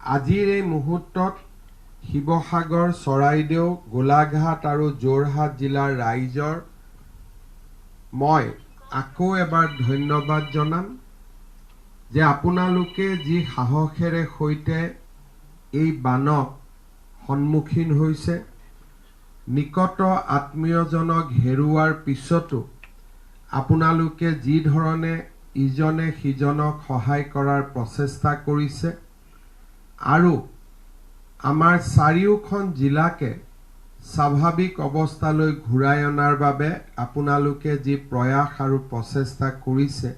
আজিৰ এই মুহূৰ্তত শিৱসাগৰ, চৰাইদেউ, গোলাঘাট আৰু যোৰহাট জিলাৰ ৰাইজৰ মই আকৌ এবাৰ ধন্যবাদ জনাম যে আপোনালোকে যি সাহসেৰে সৈতে এই বানক সন্মুখীন হৈছে, নিকট আত্মীয়জনক হেৰুৱাৰ পিছতো আপোনালোকে যি ধৰণে ইজনে সিজনক সহায় কৰাৰ প্ৰচেষ্টা কৰিছে আৰু আমাৰ চাৰিওখন জিলাকে স্বাভাৱিক অৱস্থালৈ ঘূৰাই অনাৰ বাবে আপোনালোকে যি প্ৰয়াস আৰু প্ৰচেষ্টা কৰিছে,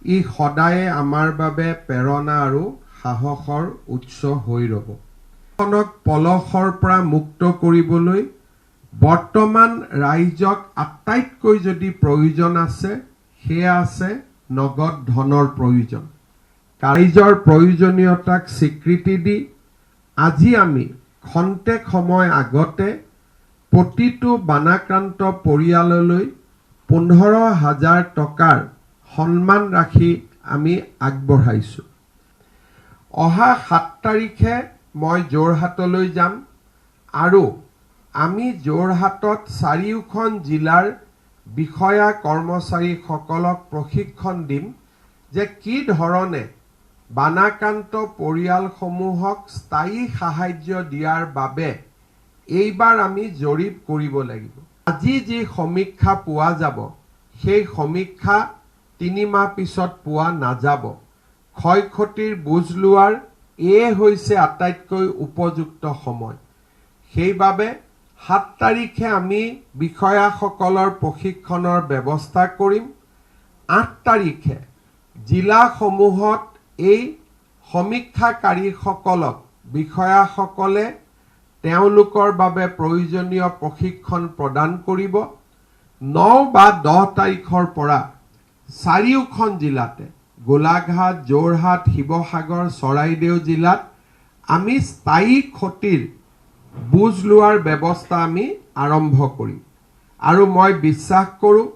ই সদায়ে আমাৰ বাবে প্ৰেৰণা আৰু সাহসৰ উৎস হৈ ৰব। পলসৰ পৰা মুক্ত কৰিবলৈ বৰ্তমান ৰাইজক আটাইতকৈ যদি প্ৰয়োজন আছে, সেয়া আছে নগদ ধনৰ প্ৰয়োজন। ৰাইজৰ প্ৰয়োজনীয়তাক স্বীকৃতি দি আজি আমি খন্তেক সময় আগতে প্ৰতিটো বানাক্ৰান্ত পৰিয়াললৈ 15,000 টকাৰ সন্মান ৰাখি আমি আগবঢ়াইছো। অহা 7 তাৰিখে মই যোৰহাটলৈ যাম আৰু আমি যোৰহাটত চাৰিওখন জিলাৰ বিষয়া কৰ্মচাৰীসকলক প্ৰশিক্ষণ দিম যে কি ধৰণে বানাক্ৰান্ত পৰিয়ালসমূহক স্থায়ী সাহায্য দিয়াৰ বাবে এইবাৰ আমি জৰীপ কৰিব লাগিব। আজি যি সমীক্ষা পোৱা যাব, সেই সমীক্ষা 3 মাহ পিছত পোৱা নাযাব। ক্ষয়ক্ষতিৰ বুজ লোৱাৰ এয়ে হৈছে আটাইতকৈ উপযুক্ত সময়। সেইবাবে 7 তাৰিখে আমি বিষয়াসকলৰ প্ৰশিক্ষণৰ ব্যৱস্থা কৰিম। 8 তাৰিখে জিলাসমূহত এই সমীক্ষাকাৰীসকলক বিষয়াসকলে তেওঁলোকৰ বাবে প্ৰয়োজনীয় প্ৰশিক্ষণ প্ৰদান কৰিব। 9 বা 10 তাৰিখৰ পৰা চাৰিওখন জিলাতে গোলাঘাট, যোৰহাট, শিৱসাগৰ, চৰাইদেউ জিলাত আমি স্থায়ী ক্ষতিৰ বুজ লোৱাৰ ব্যৱস্থা আমি আৰম্ভ কৰিম আৰু মই বিশ্বাস কৰোঁ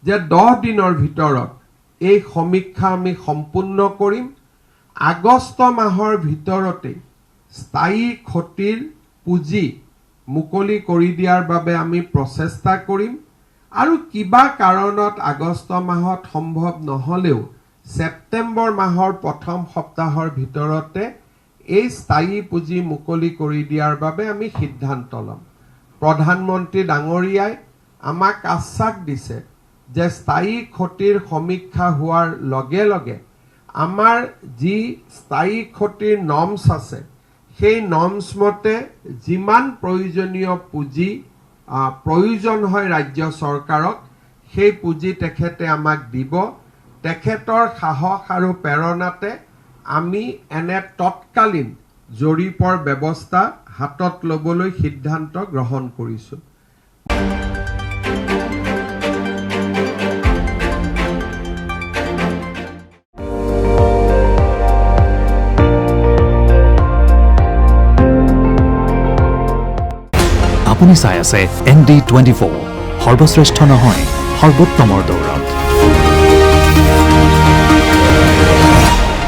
যে 10 দিনৰ ভিতৰত এই সমীক্ষা আমি সম্পূৰ্ণ কৰিম। আগষ্ট মাহৰ ভিতৰতে স্থায়ী ক্ষতিৰ পুঁজি মুকলি কৰি দিয়াৰ বাবে আমি প্ৰচেষ্টা কৰিম আৰু কিবা কাৰণত আগষ্ট মাহত সম্ভৱ নহলেও ছেপ্টেম্বৰ মাহৰ প্ৰথম সপ্তাহৰ ভিতৰতে এই স্থায়ী পুঁজি মুকলি কৰি দিয়াৰ বাবে আমি সিদ্ধান্ত ল'ম। প্ৰধানমন্ত্ৰী ডাঙৰীয়াই আমাক আশ্বাস দিছে যে স্থায়ী ক্ষতিৰ সমীক্ষা হোৱাৰ লগে লগে আমাৰ যি স্থায়ী ক্ষতিৰ নৰ্মছ আছে, সেই নৰ্মছ মতে যিমান প্ৰয়োজনীয় পুঁজি প্ৰয়োজন হয় ৰাজ্য চৰকাৰক, সেই পুঁজি তেখেতে আমাক দিব। তেখেতৰ সাহস আৰু প্ৰেৰণাতে আমি এনে তৎকালীন জৰীপৰ ব্যৱস্থা হাতত ল'বলৈ সিদ্ধান্ত গ্ৰহণ কৰিছোঁ। আপুনি চাই আছে ND24, সৰ্বশ্ৰেষ্ঠ নহয়, সৰ্বোত্তমৰ দৌৰত।